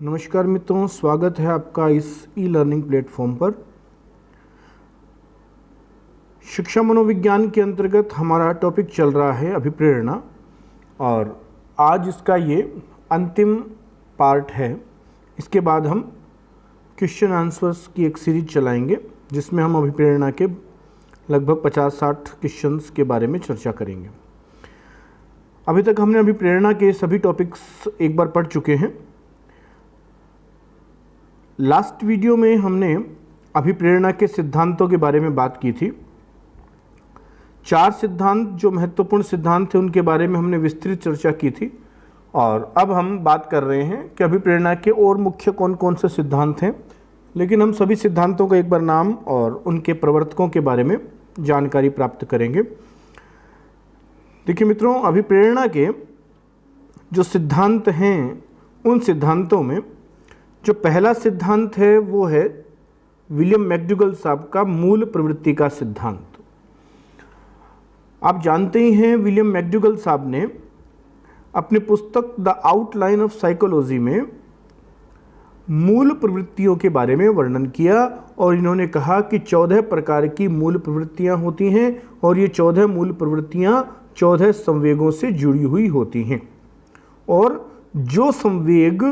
नमस्कार मित्रों, स्वागत है आपका इस ई लर्निंग प्लेटफॉर्म पर। शिक्षा मनोविज्ञान के अंतर्गत हमारा टॉपिक चल रहा है अभिप्रेरणा, और आज इसका ये अंतिम पार्ट है। इसके बाद हम क्वेश्चन आंसर्स की एक सीरीज चलाएंगे जिसमें हम अभिप्रेरणा के लगभग 50-60 क्वेश्चंस के बारे में चर्चा करेंगे। अभी तक हमने अभिप्रेरणा के सभी टॉपिक्स एक बार पढ़ चुके हैं। लास्ट वीडियो में हमने अभिप्रेरणा के सिद्धांतों के बारे में बात की थी। 4 सिद्धांत जो महत्वपूर्ण सिद्धांत थे उनके बारे में हमने विस्तृत चर्चा की थी, और अब हम बात कर रहे हैं कि अभिप्रेरणा के और मुख्य कौन कौन से सिद्धांत हैं। लेकिन हम सभी सिद्धांतों का एक बार नाम और उनके प्रवर्तकों के बारे में जानकारी प्राप्त करेंगे। देखिए मित्रों, अभिप्रेरणा के जो सिद्धांत हैं उन सिद्धांतों में जो पहला सिद्धांत है वो है विलियम मैकडूगल साहब का मूल प्रवृत्ति का सिद्धांत। आप जानते ही हैं विलियम मैकडूगल साहब ने अपनी पुस्तक द आउटलाइन ऑफ साइकोलॉजी में मूल प्रवृत्तियों के बारे में वर्णन किया, और इन्होंने कहा कि 14 प्रकार की मूल प्रवृत्तियां होती हैं और ये 14 मूल प्रवृत्तियां 14 संवेगों से जुड़ी हुई होती हैं, और जो संवेग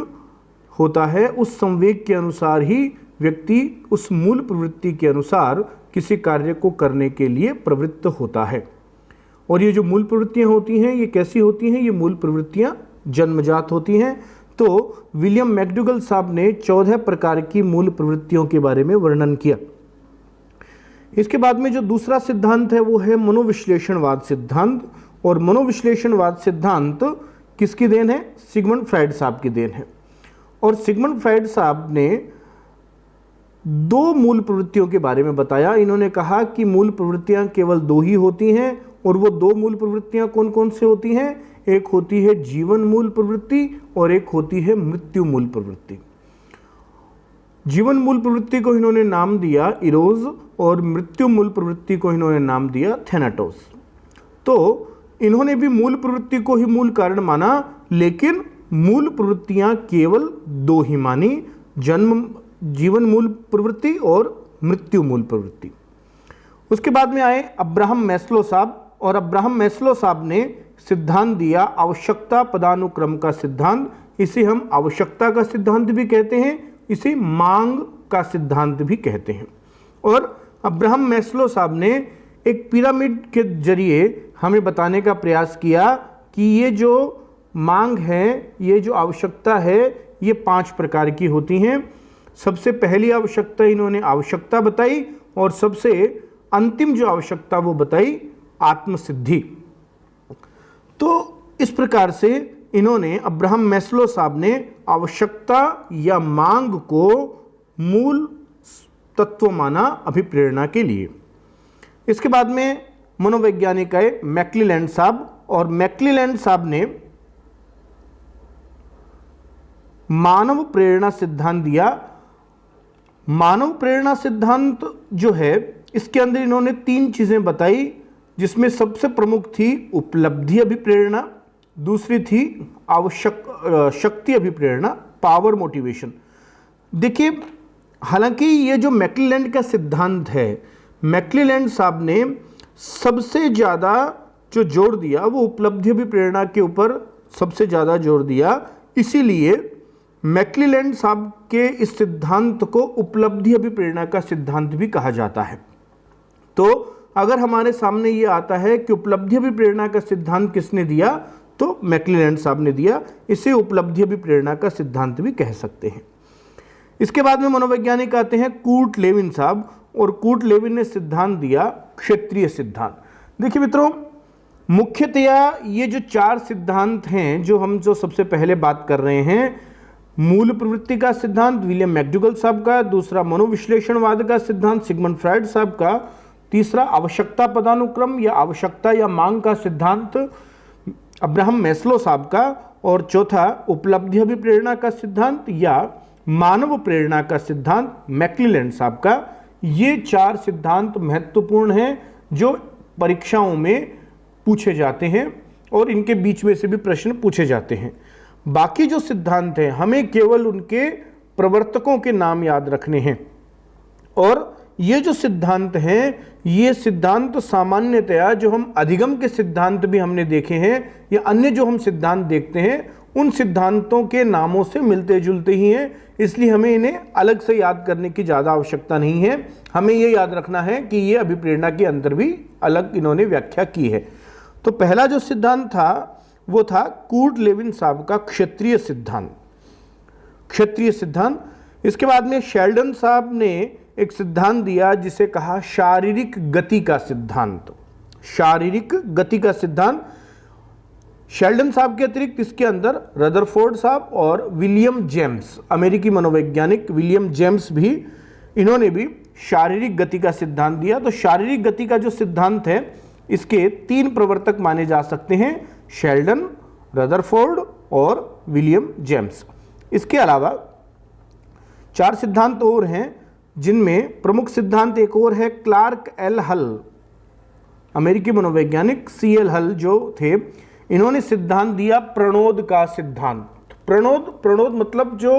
होता है उस संवेग के अनुसार ही व्यक्ति उस मूल प्रवृत्ति के अनुसार किसी कार्य को करने के लिए प्रवृत्त होता है। और ये जो मूल प्रवृत्तियां होती हैं ये कैसी होती हैं? ये मूल प्रवृत्तियां जन्मजात होती हैं। तो विलियम मैकडूगल साहब ने 14 प्रकार की मूल प्रवृत्तियों के बारे में वर्णन किया। इसके बाद में जो दूसरा सिद्धांत है वो है मनोविश्लेषणवाद सिद्धांत, और मनोविश्लेषणवाद सिद्धांत किसकी देन है? सिगमंड फ्राइड साहब की देन है। और सिगमंड फ्राइड साहब ने 2 मूल प्रवृत्तियों के बारे में बताया। इन्होंने कहा कि मूल प्रवृत्तियां केवल 2 ही होती हैं, और वो 2 मूल प्रवृत्तियां कौन कौन से होती हैं? एक होती है जीवन मूल प्रवृत्ति और एक होती है मृत्यु मूल प्रवृत्ति। जीवन मूल प्रवृत्ति को इन्होंने नाम दिया इरोज, और मृत्यु मूल प्रवृत्ति को इन्होंने नाम दिया थैनाटोस। तो इन्होंने भी मूल प्रवृत्ति को ही मूल कारण माना, लेकिन मूल प्रवृत्तियां केवल 2 ही मानी, जीवन मूल प्रवृत्ति और मृत्यु मूल प्रवृत्ति। उसके बाद में आए अब्राहम मैस्लो साहब, और अब्राहम मैस्लो साहब ने सिद्धांत दिया आवश्यकता पदानुक्रम का सिद्धांत। इसे हम आवश्यकता का सिद्धांत भी कहते हैं, इसे मांग का सिद्धांत भी कहते हैं। और अब्राहम मैस्लो साहब ने एक पिरामिड के जरिए हमें बताने का प्रयास किया कि ये जो मांग है, ये जो आवश्यकता है, ये 5 प्रकार की होती हैं। सबसे पहली आवश्यकता इन्होंने आवश्यकता बताई, और सबसे अंतिम जो आवश्यकता वो बताई आत्मसिद्धि। तो इस प्रकार से इन्होंने अब्राहम मैस्लो साहब ने आवश्यकता या मांग को मूल तत्व माना अभिप्रेरणा के लिए। इसके बाद में मनोवैज्ञानिक आए मैक्लीलैंड साहब, और मैक्लीलैंड साहब ने मानव प्रेरणा सिद्धांत दिया। मानव प्रेरणा सिद्धांत जो है इसके अंदर इन्होंने 3 चीजें बताई, जिसमें सबसे प्रमुख थी उपलब्धि अभिप्रेरणा, दूसरी थी शक्ति अभिप्रेरणा, पावर मोटिवेशन। देखिए, हालांकि ये जो मैक्लीलैंड का सिद्धांत है, मैक्लीलैंड साहब ने सबसे ज़्यादा जो जोर दिया वो उपलब्धि अभिप्रेरणा के ऊपर सबसे ज़्यादा जोर दिया। इसीलिए मैक्लीलैंड साहब के इस सिद्धांत को उपलब्धि अभिप्रेरणा का सिद्धांत भी कहा जाता है। तो अगर हमारे सामने ये आता है कि उपलब्धि अभिप्रेरणा का सिद्धांत किसने दिया, तो मैक्लीलैंड साहब ने दिया। इसे उपलब्धि अभिप्रेरणा का सिद्धांत भी कह सकते हैं। इसके बाद में मनोवैज्ञानिक आते हैं कूर्ट लेविन साहब, और कूर्ट लेविन ने सिद्धांत दिया क्षेत्रीय सिद्धांत। देखिए मित्रों, मुख्यतया ये जो 4 सिद्धांत हैं जो सबसे पहले बात कर रहे हैं, मूल प्रवृत्ति का सिद्धांत विलियम मैकडूगल साहब का, दूसरा मनोविश्लेषणवाद का सिद्धांत सिगमंड फ्राइड साहब का, तीसरा आवश्यकता पदानुक्रम या आवश्यकता या मांग का सिद्धांत अब्राहम मैस्लो साहब का, और चौथा उपलब्धि अभिप्रेरणा का सिद्धांत या मानव प्रेरणा का सिद्धांत मैक्लीलैंड साहब का। ये 4 सिद्धांत महत्वपूर्ण हैं जो परीक्षाओं में पूछे जाते हैं, और इनके बीच में से भी प्रश्न पूछे जाते हैं। बाकी जो सिद्धांत हैं हमें केवल उनके प्रवर्तकों के नाम याद रखने हैं। और ये जो सिद्धांत हैं, ये सिद्धांत सामान्यतया जो हम अधिगम के सिद्धांत भी हमने देखे हैं या अन्य जो हम सिद्धांत देखते हैं उन सिद्धांतों के नामों से मिलते जुलते ही हैं, इसलिए हमें इन्हें अलग से याद करने की ज़्यादा आवश्यकता नहीं है। हमें ये याद रखना है कि ये अभिप्रेरणा के अंदर भी अलग इन्होंने व्याख्या की है। तो पहला जो सिद्धांत था वो था कूर्ट लेविन साहब का क्षेत्रीय सिद्धांत, क्षेत्रीय सिद्धांत। इसके बाद में शेल्डन साहब ने एक सिद्धांत दिया जिसे कहा शारीरिक गति का सिद्धांत, शारीरिक गति का सिद्धांत। शेल्डन साहब के अतिरिक्त इसके अंदर रदरफोर्ड साहब और विलियम जेम्स, अमेरिकी मनोवैज्ञानिक विलियम जेम्स भी, इन्होंने भी शारीरिक गति का सिद्धांत दिया। तो शारीरिक गति का जो सिद्धांत है इसके 3 प्रवर्तक माने जा सकते हैं, शेल्डन, रदरफोर्ड और विलियम जेम्स। इसके अलावा 4 सिद्धांत और हैं जिनमें प्रमुख सिद्धांत एक और है क्लार्क एल हल, अमेरिकी मनोवैज्ञानिक CL हल जो थे, इन्होंने सिद्धांत दिया प्रणोद का सिद्धांत। प्रणोद मतलब जो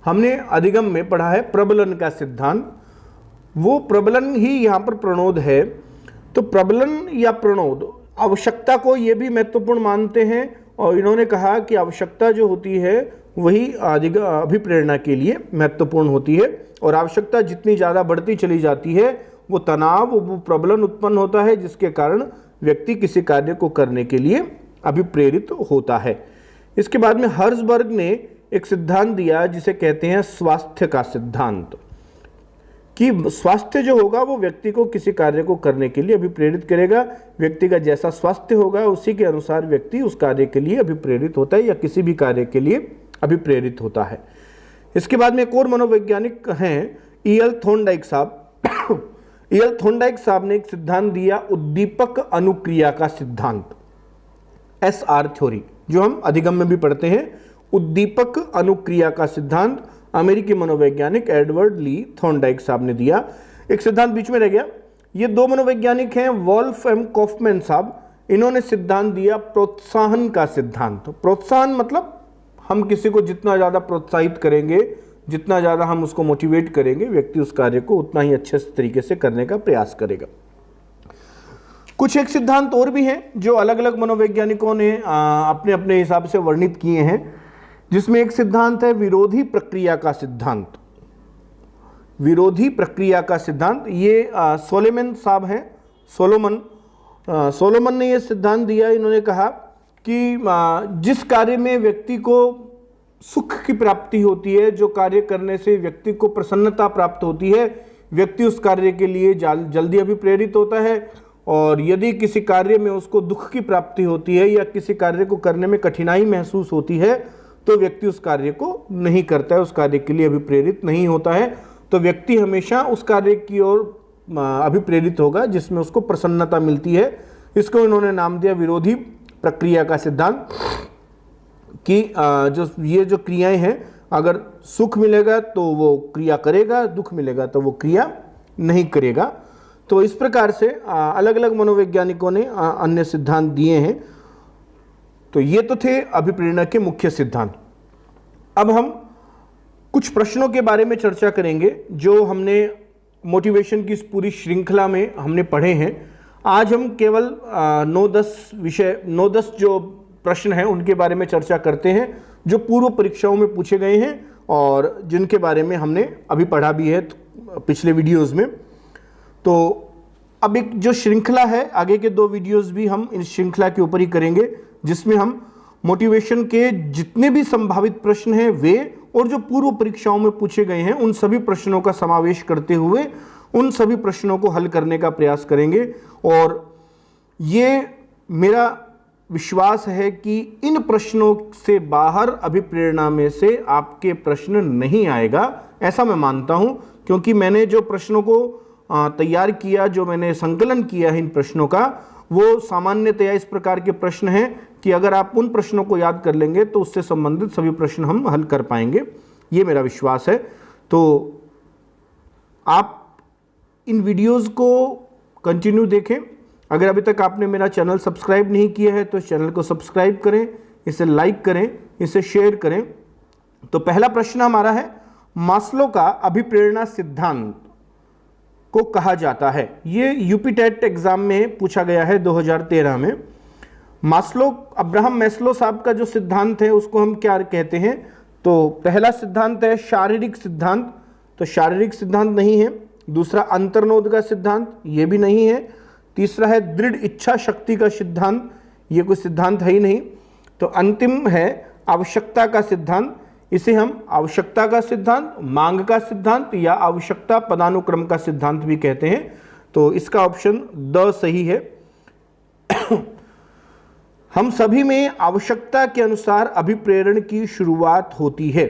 हमने अधिगम में पढ़ा है प्रबलन का सिद्धांत, वो प्रबलन ही यहाँ पर प्रणोद है। तो प्रबलन या प्रणोद आवश्यकता को ये भी महत्वपूर्ण मानते हैं और इन्होंने कहा कि आवश्यकता जो होती है वही अभिप्रेरणा के लिए महत्वपूर्ण होती है और आवश्यकता जितनी ज़्यादा बढ़ती चली जाती है वो तनाव, वो प्रबलन उत्पन्न होता है जिसके कारण व्यक्ति किसी कार्य को करने के लिए अभिप्रेरित होता है। इसके बाद में हर्ज़बर्ग ने एक सिद्धांत दिया जिसे कहते हैं स्वास्थ्य का सिद्धांत, कि स्वास्थ्य जो होगा वो व्यक्ति को किसी कार्य को करने के लिए अभिप्रेरित करेगा। व्यक्ति का जैसा स्वास्थ्य होगा उसी के अनुसार व्यक्ति उस कार्य के लिए अभिप्रेरित होता है या किसी भी कार्य के लिए अभिप्रेरित होता है। इसके बाद में एक और मनोवैज्ञानिक हैं E.L. थॉर्नडाइक साहब। E.L. थॉर्नडाइक साहब ने एक सिद्धांत दिया उद्दीपक अनुक्रिया का सिद्धांत, SR थ्योरी, जो हम अधिगम में भी पढ़ते हैं। उद्दीपक अनुक्रिया का सिद्धांत अमेरिकी मनोवैज्ञानिक एडवर्ड ली थॉर्नडाइक साहब ने दिया। एक सिद्धांत बीच में रह गया, ये 2 मनोवैज्ञानिक हैं वोल्फ एम कॉफमैन साहब, इन्होंने सिद्धांत दिया प्रोत्साहन का सिद्धांत। प्रोत्साहन मतलब हम किसी को जितना ज़्यादा प्रोत्साहित करेंगे, जितना ज़्यादा हम उसको मोटिवेट करेंगे, व्यक्ति उस कार्य को उतना ही अच्छे तरीके से करने का प्रयास करेगा। कुछ एक सिद्धांत और भी हैं जो अलग अलग मनोवैज्ञानिकों ने अपने अपने हिसाब से वर्णित किए हैं, जिसमें एक सिद्धांत है विरोधी प्रक्रिया का सिद्धांत। विरोधी प्रक्रिया का सिद्धांत ये सोलोमन साहब हैं, सोलोमन ने ये सिद्धांत दिया। इन्होंने कहा कि जिस कार्य में व्यक्ति को सुख की प्राप्ति होती है, जो कार्य करने से व्यक्ति को प्रसन्नता प्राप्त होती है, व्यक्ति उस कार्य के लिए जल्दी अभिप्रेरित होता है। और यदि किसी कार्य में उसको दुख की प्राप्ति होती है या किसी कार्य को करने में कठिनाई महसूस होती है तो व्यक्ति उस कार्य को नहीं करता है, उस कार्य के लिए अभिप्रेरित नहीं होता है। तो व्यक्ति हमेशा उस कार्य की ओर अभिप्रेरित होगा जिसमें उसको प्रसन्नता मिलती है। इसको इन्होंने नाम दिया विरोधी प्रक्रिया का सिद्धांत, कि ये जो क्रियाएं हैं, अगर सुख मिलेगा तो वो क्रिया करेगा, दुख मिलेगा तो वो क्रिया नहीं करेगा। तो इस प्रकार से अलग अलग मनोवैज्ञानिकों ने अन्य सिद्धांत दिए हैं। तो ये तो थे अभिप्रेरणा के मुख्य सिद्धांत। अब हम कुछ प्रश्नों के बारे में चर्चा करेंगे जो हमने मोटिवेशन की इस पूरी श्रृंखला में हमने पढ़े हैं। आज हम केवल 9-10 जो प्रश्न हैं उनके बारे में चर्चा करते हैं जो पूर्व परीक्षाओं में पूछे गए हैं और जिनके बारे में हमने अभी पढ़ा भी है पिछले वीडियोस में। तो अब एक जो श्रृंखला है, आगे के 2 वीडियोस भी हम इस श्रृंखला के ऊपर ही करेंगे, जिसमें हम मोटिवेशन के जितने भी संभावित प्रश्न हैं वे और जो पूर्व परीक्षाओं में पूछे गए हैं उन सभी प्रश्नों का समावेश करते हुए उन सभी प्रश्नों को हल करने का प्रयास करेंगे। और ये मेरा विश्वास है कि इन प्रश्नों से बाहर अभिप्रेरणा में से आपके प्रश्न नहीं आएगा, ऐसा मैं मानता हूं, क्योंकि मैंने जो प्रश्नों को तैयार किया, जो मैंने संकलन किया है इन प्रश्नों का, वो सामान्यतया इस प्रकार के प्रश्न हैं कि अगर आप उन प्रश्नों को याद कर लेंगे तो उससे संबंधित सभी प्रश्न हम हल कर पाएंगे, ये मेरा विश्वास है। तो आप इन वीडियोस को कंटिन्यू देखें। अगर अभी तक आपने मेरा चैनल सब्सक्राइब नहीं किया है तो चैनल को सब्सक्राइब करें, इसे लाइक करें, इसे शेयर करें। तो पहला प्रश्न हमारा है, मास्लो का अभिप्रेरणा सिद्धांत को कहा जाता है। ये यूपी टेट एग्जाम में पूछा गया है 2013 में। मास्लो, अब्राहम मैस्लो साहब का जो सिद्धांत है उसको हम क्या कहते हैं? तो पहला सिद्धांत है शारीरिक सिद्धांत, तो शारीरिक सिद्धांत नहीं है। दूसरा अंतर्नोद का सिद्धांत, ये भी नहीं है। तीसरा है दृढ़ इच्छा शक्ति का सिद्धांत, ये कोई सिद्धांत है ही नहीं। तो अंतिम है आवश्यकता का सिद्धांत। इसे हम आवश्यकता का सिद्धांत, मांग का सिद्धांत या आवश्यकता पदानुक्रम का सिद्धांत भी कहते हैं। तो इसका ऑप्शन द सही है। हम सभी में आवश्यकता के अनुसार अभिप्रेरण की शुरुआत होती है।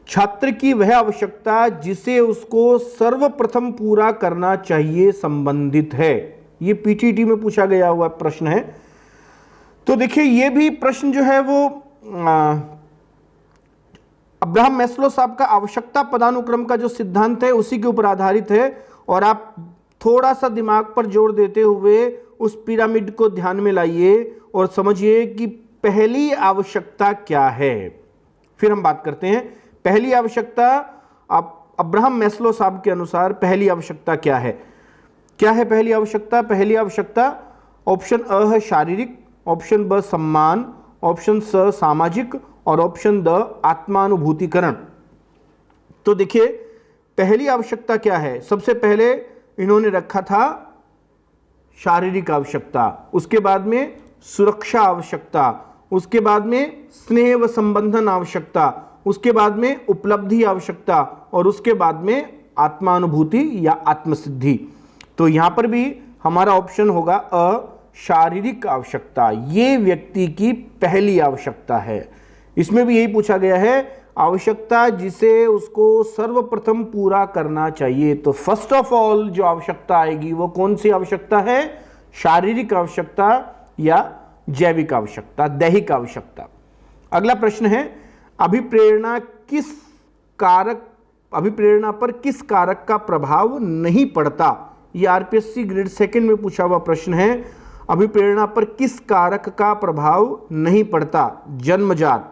छात्र की वह आवश्यकता जिसे उसको सर्वप्रथम पूरा करना चाहिए संबंधित है। ये पीटीटी में पूछा गया हुआ प्रश्न है। तो देखिए, ये भी प्रश्न जो है वो अब्राहम मैस्लो साहब का आवश्यकता पदानुक्रम का जो सिद्धांत है उसी के ऊपर आधारित है। और आप थोड़ा सा दिमाग पर जोर देते हुए उस पिरामिड को ध्यान में लाइए और समझिए कि पहली आवश्यकता क्या है। फिर हम बात करते हैं पहली आवश्यकता, आप अब्राहम मैस्लो साहब के अनुसार पहली आवश्यकता क्या है? क्या है पहली आवश्यकता? पहली आवश्यकता ऑप्शन अ है शारीरिक, ऑप्शन ब सम्मान, ऑप्शन स सामाजिक और ऑप्शन द आत्मानुभूतिकरण। तो देखिए, पहली आवश्यकता क्या है? सबसे पहले इन्होंने रखा था शारीरिक आवश्यकता, उसके बाद में सुरक्षा आवश्यकता, उसके बाद में स्नेह व संबंधन आवश्यकता, उसके बाद में उपलब्धि आवश्यकता और उसके बाद में आत्मानुभूति या आत्मसिद्धि। तो यहां पर भी हमारा ऑप्शन होगा अ, शारीरिक आवश्यकता। ये व्यक्ति की पहली आवश्यकता है। इसमें भी यही पूछा गया है, आवश्यकता जिसे उसको सर्वप्रथम पूरा करना चाहिए। तो फर्स्ट ऑफ ऑल जो आवश्यकता आएगी वो कौन सी आवश्यकता है? शारीरिक आवश्यकता या जैविक आवश्यकता, दैहिक आवश्यकता। अगला प्रश्न है, अभिप्रेरणा पर किस कारक का प्रभाव नहीं पड़ता? ये आरपीएससी ग्रेड सेकंड में पूछा हुआ प्रश्न है। अभिप्रेरणा पर किस कारक का प्रभाव नहीं पड़ता? जन्मजात,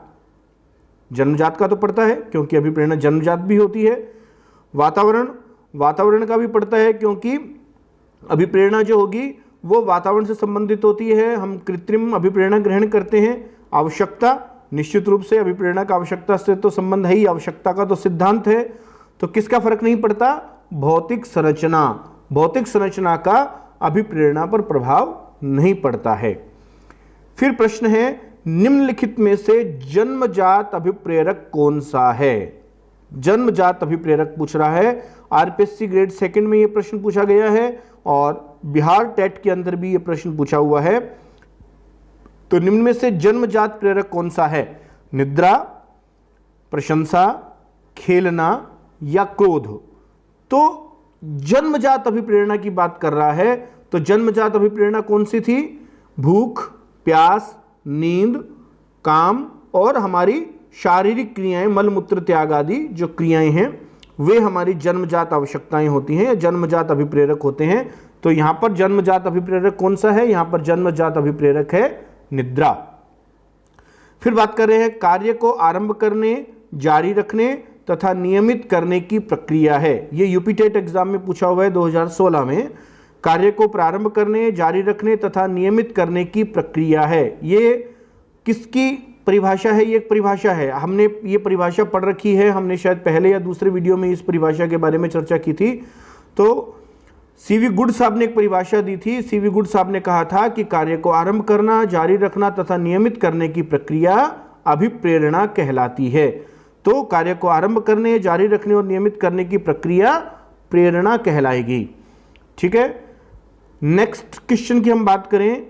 जन्मजात का तो पड़ता है क्योंकि अभिप्रेरणा जन्मजात भी होती है। वातावरण का भी पड़ता है क्योंकि अभिप्रेरणा जो होगी वो वातावरण से संबंधित होती है। हम कृत्रिम अभिप्रेरणा ग्रहण करते हैं। आवश्यकता, निश्चित रूप से अभिप्रेरणा का आवश्यकता से तो संबंध है ही, आवश्यकता का तो सिद्धांत है। तो किसका फर्क नहीं पड़ता? भौतिक संरचना का अभिप्रेरणा पर प्रभाव नहीं पड़ता है। फिर प्रश्न है, निम्नलिखित में से जन्मजात अभिप्रेरक कौन सा है? जन्मजात अभिप्रेरक पूछ रहा है। आरपीएससी ग्रेड सेकंड में यह प्रश्न पूछा गया है और बिहार टेट के अंदर भी यह प्रश्न पूछा हुआ है। तो निम्न में से जन्मजात प्रेरक कौन सा है? निद्रा, प्रशंसा, खेलना या क्रोध? तो जन्मजात अभिप्रेरणा की बात कर रहा है। तो जन्मजात अभिप्रेरणा कौन सी थी? भूख, प्यास, नींद, काम और हमारी शारीरिक क्रियाएं, मलमूत्र त्याग आदि जो क्रियाएं हैं वे हमारी जन्मजात आवश्यकताएं होती हैं या जन्मजात अभिप्रेरक होते हैं। तो यहां पर जन्मजात अभिप्रेरक कौन सा है? यहां पर जन्मजात अभिप्रेरक है निद्रा। फिर बात कर रहे हैं, कार्य को आरंभ करने, जारी रखने तथा नियमित करने की प्रक्रिया है। ये यूपी टेट एग्जाम में पूछा हुआ है 2016 में। कार्य को प्रारंभ करने, जारी रखने तथा नियमित करने की प्रक्रिया है। ये किसकी परिभाषा है? ये एक परिभाषा है, हमने ये परिभाषा पढ़ रखी है। हमने शायद पहले या दूसरे वीडियो में इस परिभाषा के बारे में चर्चा की थी। तो सीवी गुड साहब ने एक परिभाषा दी थी। सीवी गुड साहब ने कहा था कि कार्य को आरंभ करना, जारी रखना तथा नियमित करने की प्रक्रिया अभिप्रेरणा कहलाती है। तो कार्य को आरंभ करने, जारी रखने और नियमित करने की प्रक्रिया प्रेरणा कहलाएगी। ठीक है। नेक्स्ट क्वेश्चन की हम बात करें।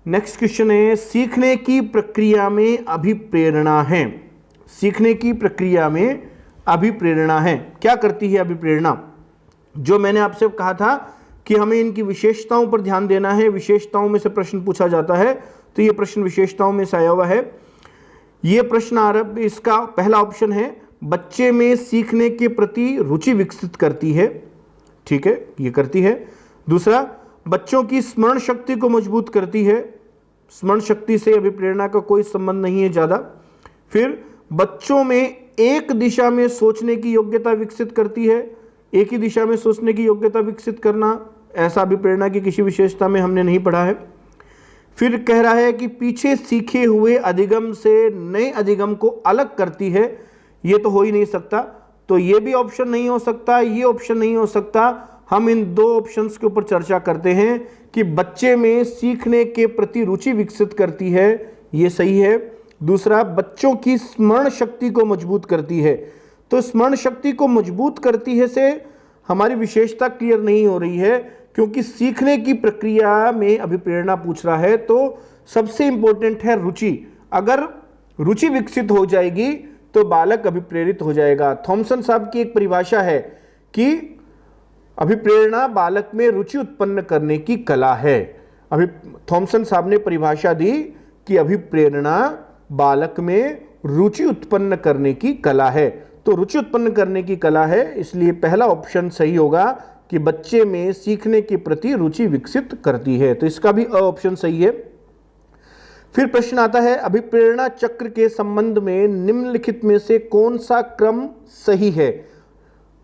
नेक्स्ट क्वेश्चन है, सीखने की प्रक्रिया में अभिप्रेरणा है। सीखने की प्रक्रिया में अभिप्रेरणा है। क्या करती है अभिप्रेरणा? जो मैंने आपसे कहा था कि हमें इनकी विशेषताओं पर ध्यान देना है। विशेषताओं में से प्रश्न पूछा जाता है, तो ये प्रश्न विशेषताओं में से आया हुआ है। ये प्रश्न इसका पहला ऑप्शन है, बच्चे में सीखने के प्रति रुचि विकसित करती है। ठीक है, ये करती है। दूसरा, बच्चों की स्मरण शक्ति को मजबूत करती है। स्मरण शक्ति से अभिप्रेरणा का कोई संबंध नहीं है ज़्यादा। फिर बच्चों में एक दिशा में सोचने की योग्यता विकसित करती है, एक ही दिशा में सोचने की योग्यता विकसित करना, ऐसा अभिप्रेरणा की किसी विशेषता में हमने नहीं पढ़ा है। फिर कह रहा है कि पीछे सीखे हुए अधिगम से नए अधिगम को अलग करती है, ये तो हो ही नहीं सकता, तो ये भी ऑप्शन नहीं हो सकता, ये ऑप्शन नहीं हो सकता। हम इन दो ऑप्शंस के ऊपर चर्चा करते हैं कि बच्चे में सीखने के प्रति रुचि विकसित करती है, ये सही है। दूसरा, बच्चों की स्मरण शक्ति को मजबूत करती है। तो स्मरण शक्ति को मजबूत करती है से हमारी विशेषता क्लियर नहीं हो रही है, क्योंकि सीखने की प्रक्रिया में अभिप्रेरणा पूछ रहा है, तो सबसे इंपॉर्टेंट है रुचि। अगर रुचि विकसित हो जाएगी तो बालक अभिप्रेरित हो जाएगा। थॉमसन साहब की एक परिभाषा है कि अभिप्रेरणा बालक में रुचि उत्पन्न करने की कला है। थॉमसन साहब ने परिभाषा दी कि अभिप्रेरणा बालक में रुचि उत्पन्न करने की कला है। तो रुचि उत्पन्न करने की कला है, इसलिए पहला ऑप्शन सही होगा कि बच्चे में सीखने के प्रति रुचि विकसित करती है। तो इसका भी अ ऑप्शन सही है। फिर प्रश्न आता है, अभिप्रेरणा चक्र के संबंध में निम्नलिखित में से कौन सा क्रम सही है?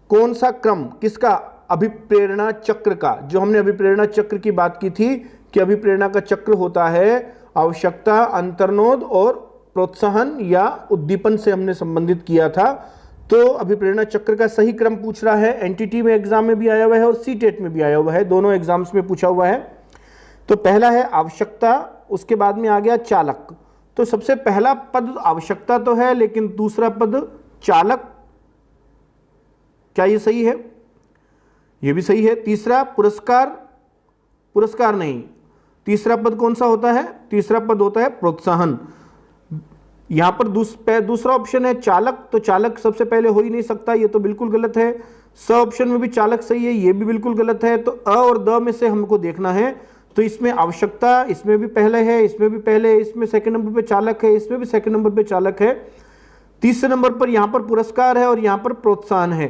कौन सा क्रम किसका? अभिप्रेरणा चक्र का। जो हमने अभिप्रेरणा चक्र की बात की थी कि अभिप्रेरणा का चक्र होता है आवश्यकता, अंतर्नोद और प्रोत्साहन या उद्दीपन से हमने संबंधित किया था। तो अभिप्रेरणा चक्र का सही क्रम पूछ रहा है। एनटीटी में एग्जाम में भी आया हुआ है और सीटेट में भी आया हुआ है, दोनों एग्जाम्स में पूछा हुआ है। तो पहला है आवश्यकता, उसके बाद में आ गया चालक। तो सबसे पहला पद आवश्यकता तो है, लेकिन दूसरा पद चालक, क्या ये सही है? ये भी सही है। तीसरा पुरस्कार, पुरस्कार नहीं, तीसरा पद कौन सा होता है? तीसरा पद होता है प्रोत्साहन। यहां पर दूसरा ऑप्शन है चालक, तो चालक सबसे पहले हो ही नहीं सकता, ये तो बिल्कुल गलत है। स ऑप्शन में भी चालक सही है, ये भी बिल्कुल गलत है। तो अ और द में से हमको देखना है। तो इसमें आवश्यकता, इसमें भी पहले है, इसमें भी पहले है, इसमें सेकंड नंबर पे चालक है, इसमें भी सेकंड नंबर पे चालक है, तीसरे नंबर पर यहां पर पुरस्कार है और यहां पर प्रोत्साहन है।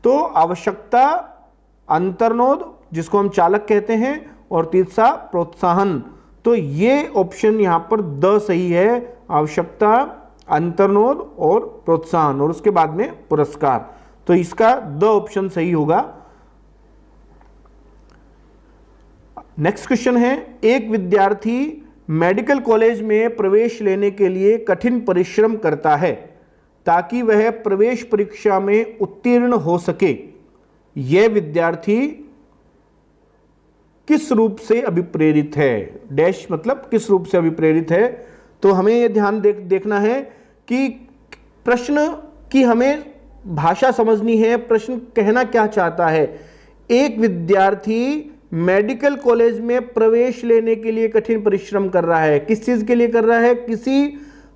तो आवश्यकता, अंतर्नोद जिसको हम चालक कहते हैं, और तीसरा प्रोत्साहन। तो ये ऑप्शन यहां पर द सही है, आवश्यकता, अंतर्नोद और प्रोत्साहन, और उसके बाद में पुरस्कार। तो इसका द ऑप्शन सही होगा। नेक्स्ट क्वेश्चन है, एक विद्यार्थी मेडिकल कॉलेज में प्रवेश लेने के लिए कठिन परिश्रम करता है ताकि वह प्रवेश परीक्षा में उत्तीर्ण हो सके। यह विद्यार्थी किस रूप से अभिप्रेरित है? डैश मतलब किस रूप से अभिप्रेरित है। तो हमें यह ध्यान देखना है कि प्रश्न की हमें भाषा समझनी है, प्रश्न कहना क्या चाहता है। एक विद्यार्थी मेडिकल कॉलेज में प्रवेश लेने के लिए कठिन परिश्रम कर रहा है। किस चीज के लिए कर रहा है? किसी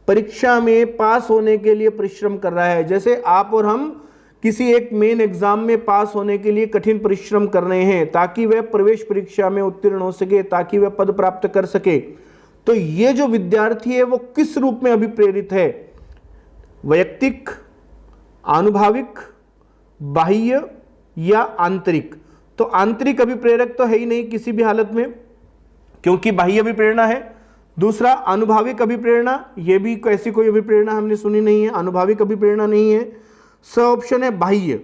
परीक्षा में पास होने के लिए परिश्रम कर रहा है। जैसे आप और हम किसी एक मेन एग्जाम में पास होने के लिए कठिन परिश्रम कर रहे हैं ताकि वह प्रवेश परीक्षा में उत्तीर्ण हो सके, ताकि वह पद प्राप्त कर सके। तो ये जो विद्यार्थी है वो किस रूप में अभिप्रेरित है? वैयक्तिक, आनुभाविक, बाह्य या आंतरिक? तो आंतरिक अभिप्रेरक तो है ही नहीं किसी भी हालत में, क्योंकि बाह्य अभिप्रेरणा है। दूसरा अनुभाविक अभिप्रेरणा, यह भी ऐसी कोई अभिप्रेरणा हमने सुनी नहीं है, अनुभाविक अभिप्रेरणा नहीं है। स ऑप्शन है बाह्य,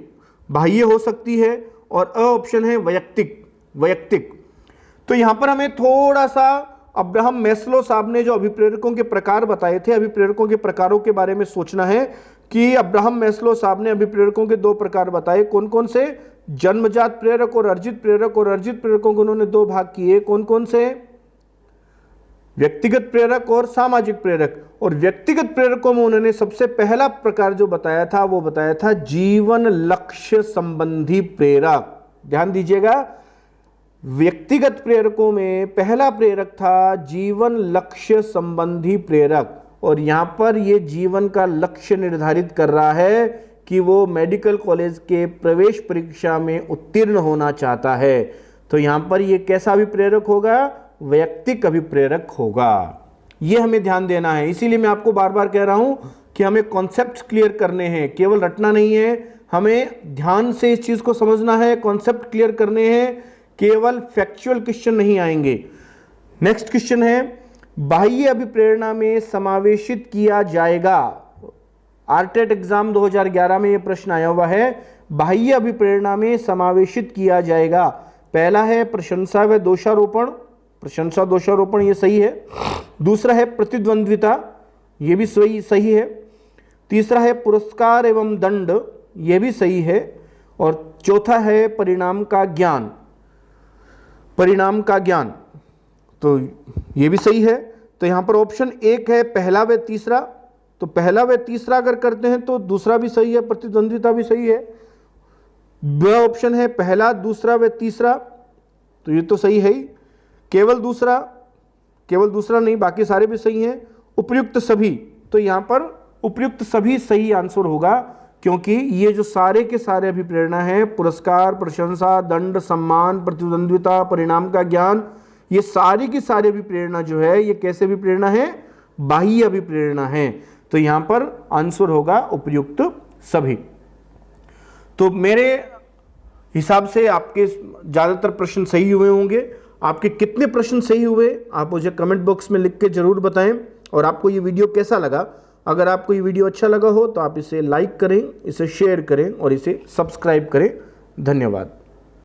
बाह्य हो सकती है, और अ ऑप्शन है वैयक्तिक, वैयक्तिक। तो यहां पर हमें थोड़ा सा अब्राहम मैस्लो साहब ने जो अभिप्रेरकों के प्रकार बताए थे, अभिप्रेरकों के प्रकारों के बारे में सोचना है कि अब्राहम मैस्लो साहब ने अभिप्रेरकों के दो प्रकार बताए। कौन कौन से? जन्मजात प्रेरक और अर्जित प्रेरक, और अर्जित प्रेरकों को उन्होंने दो भाग किए। कौन कौन से? व्यक्तिगत प्रेरक और सामाजिक प्रेरक। और व्यक्तिगत प्रेरकों में उन्होंने सबसे पहला प्रकार जो बताया था वो बताया था जीवन लक्ष्य संबंधी प्रेरक। ध्यान दीजिएगा, व्यक्तिगत प्रेरकों में पहला प्रेरक था जीवन लक्ष्य संबंधी प्रेरक, और यहां पर ये जीवन का लक्ष्य निर्धारित कर रहा है कि वो मेडिकल कॉलेज के प्रवेश परीक्षा में उत्तीर्ण होना चाहता है। तो यहां पर ये कैसा अभिप्रेरक होगा? वैयक्तिक अभिप्रेरक होगा। ये हमें ध्यान देना है। इसीलिए मैं आपको बार बार कह रहा हूं कि हमें कॉन्सेप्ट क्लियर करने हैं, केवल रटना नहीं है, हमें ध्यान से इस चीज को समझना है, कॉन्सेप्ट क्लियर करने हैं, केवल फैक्चुअल क्वेश्चन नहीं आएंगे। नेक्स्ट क्वेश्चन है, बाह्य अभिप्रेरणा में समावेशित किया जाएगा। आरटेट एग्जाम 2011 में यह प्रश्न आया हुआ है, बाह्य अभिप्रेरणा में समावेशित किया जाएगा। पहला है प्रशंसा व दोषारोपण, प्रशंसा दोषारोपण ये सही है। दूसरा है प्रतिद्वंद्विता, ये भी सही है। तीसरा है पुरस्कार एवं दंड, ये भी सही है। और चौथा है परिणाम का ज्ञान, परिणाम का ज्ञान, तो ये भी सही है। तो यहां पर ऑप्शन एक है पहला व तीसरा, तो पहला व तीसरा अगर करते हैं तो दूसरा भी सही है, प्रतिद्वंद्विता भी सही है। ब ऑप्शन है पहला, दूसरा व तीसरा, तो ये तो सही है ही। केवल दूसरा नहीं, बाकी सारे भी सही हैं। उपयुक्त सभी, तो यहां पर उपयुक्त सभी सही आंसर होगा, क्योंकि ये जो सारे के सारे अभिप्रेरणा है, पुरस्कार, प्रशंसा, दंड, सम्मान, प्रतिद्वंद्विता, परिणाम का ज्ञान, ये सारी की सारी अभिप्रेरणा जो है ये कैसे अभिप्रेरणा है, बाह्य अभिप्रेरणा है। तो यहां पर आंसर होगा उपयुक्त सभी। तो मेरे हिसाब से आपके ज्यादातर प्रश्न सही हुए होंगे। आपके कितने प्रश्न सही हुए आप मुझे कमेंट बॉक्स में लिख के जरूर बताएं। और आपको ये वीडियो कैसा लगा, अगर आपको ये वीडियो अच्छा लगा हो तो आप इसे लाइक करें, इसे शेयर करें और इसे सब्सक्राइब करें। धन्यवाद।